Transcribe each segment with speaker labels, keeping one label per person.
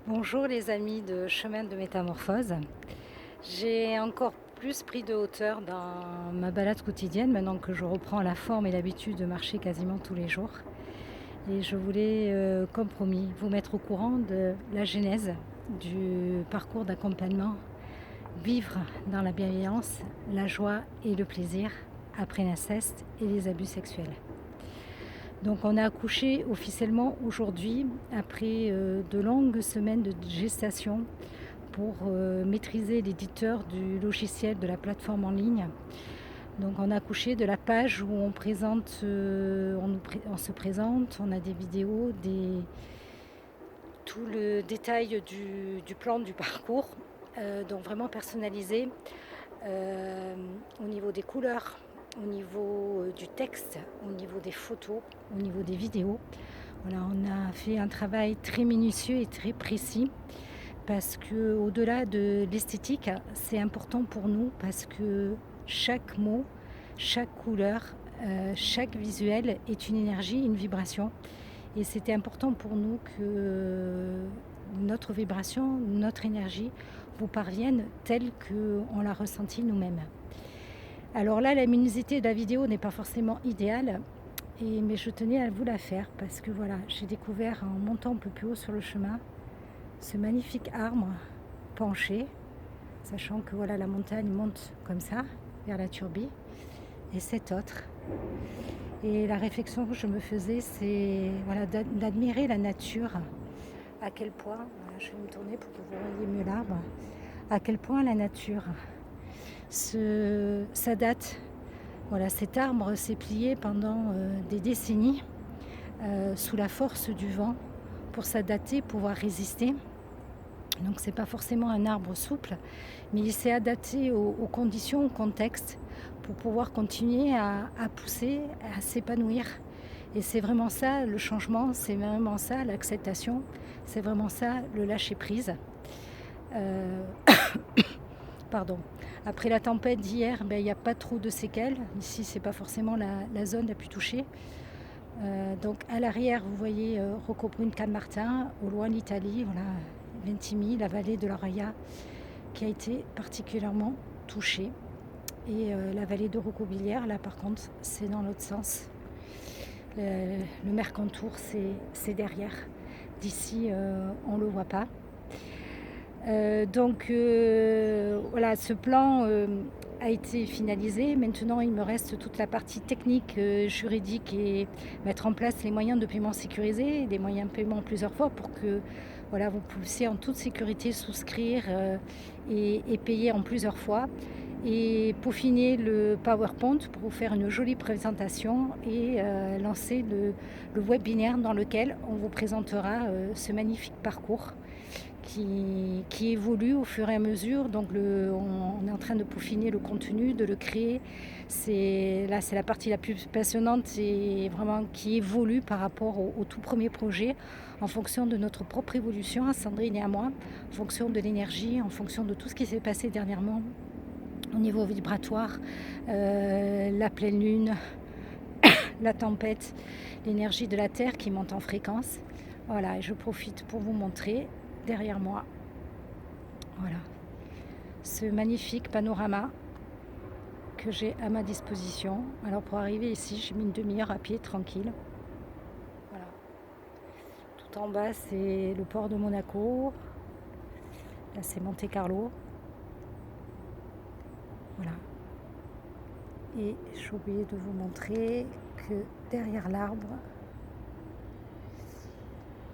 Speaker 1: Bonjour les amis de Chemin de Métamorphose. J'ai encore plus pris de hauteur dans ma balade quotidienne maintenant que je reprends la forme et l'habitude de marcher quasiment tous les jours. Et je voulais, comme promis, vous mettre au courant de la genèse du parcours d'accompagnement Vivre dans la bienveillance, la joie et le plaisir après l'inceste et les abus sexuels. Donc on a accouché officiellement aujourd'hui après de longues semaines de gestation pour maîtriser l'éditeur du logiciel de la plateforme en ligne. Donc on a accouché de la page où on présente, on se présente, on a des vidéos, tout le détail du plan du parcours, donc vraiment personnalisé au niveau des couleurs, au niveau du texte, au niveau des photos, au niveau des vidéos. Voilà, on a fait un travail très minutieux et très précis parce que au-delà de l'esthétique, c'est important pour nous parce que chaque mot, chaque couleur, chaque visuel est une énergie, une vibration. Et c'était important pour nous que notre vibration, notre énergie vous parvienne telle qu'on l'a ressentie nous-mêmes. Alors là, la luminosité de la vidéo n'est pas forcément idéale, mais je tenais à vous la faire parce que voilà, j'ai découvert en montant un peu plus haut sur le chemin ce magnifique arbre penché, sachant que voilà, la montagne monte comme ça vers la Turbie, et cet autre. Et la réflexion que je me faisais, c'est voilà, d'admirer la nature, à quel point, voilà, je vais me tourner pour que vous voyez mieux l'arbre, à quel point la nature s'adapte. Voilà, cet arbre s'est plié pendant des décennies sous la force du vent pour s'adapter, pouvoir résister. Donc c'est pas forcément un arbre souple, mais il s'est adapté aux conditions, au contexte, pour pouvoir continuer à pousser, à s'épanouir. Et c'est vraiment ça le changement, c'est vraiment ça l'acceptation, c'est vraiment ça le lâcher prise. Euh, Pardon. Après la tempête d'hier, il n'y a pas trop de séquelles. Ici, c'est pas forcément la zone la plus touchée. Donc à l'arrière, vous voyez Roquebrune Canmartin, au loin l'Italie, voilà, Ventimille, la vallée de l'Araia, qui a été particulièrement touchée. Et la vallée de Rocauvillers, là par contre, c'est dans l'autre sens. Le Mercantour, c'est derrière. D'ici, on ne le voit pas. Donc voilà, ce plan a été finalisé. Maintenant, il me reste toute la partie technique, juridique et mettre en place les moyens de paiement sécurisés, des moyens de paiement plusieurs fois pour que voilà, vous puissiez en toute sécurité souscrire et payer en plusieurs fois. Et peaufiner le PowerPoint pour vous faire une jolie présentation et lancer le webinaire dans lequel on vous présentera ce magnifique parcours qui évolue au fur et à mesure. Donc on est en train de peaufiner le contenu, de le créer. C'est la partie la plus passionnante et vraiment qui évolue par rapport au tout premier projet en fonction de notre propre évolution à Sandrine et à moi, en fonction de l'énergie, en fonction de tout ce qui s'est passé dernièrement au niveau vibratoire, la pleine lune, la tempête, l'énergie de la Terre qui monte en fréquence. Voilà, et je profite pour vous montrer derrière moi, voilà, ce magnifique panorama que j'ai à ma disposition. Alors pour arriver ici, j'ai mis une demi-heure à pied, tranquille. Voilà. Tout en bas, c'est le port de Monaco. Là, c'est Monte Carlo. Voilà. Et j'ai oublié de vous montrer que derrière l'arbre,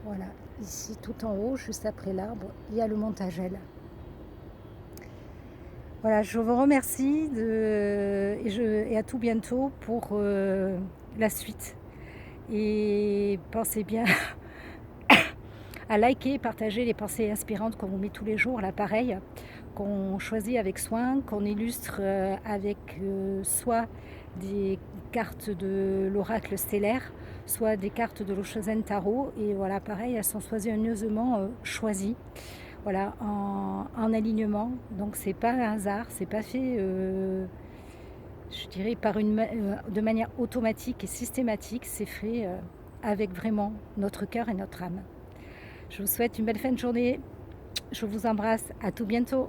Speaker 1: voilà, ici tout en haut, juste après l'arbre, il y a le Montagel. Voilà, je vous remercie et à tout bientôt pour la suite. Et pensez bien à liker, partager les pensées inspirantes qu'on vous met tous les jours, là pareil, qu'on choisit avec soin, qu'on illustre avec soit des cartes de l'oracle stellaire, soit des cartes de l'Oshozen Tarot. Et voilà, pareil, elles sont soigneusement choisies. Voilà, en alignement. Donc c'est pas un hasard, c'est pas fait, je dirais, de manière automatique et systématique. C'est fait avec vraiment notre cœur et notre âme. Je vous souhaite une belle fin de journée. Je vous embrasse. À tout bientôt.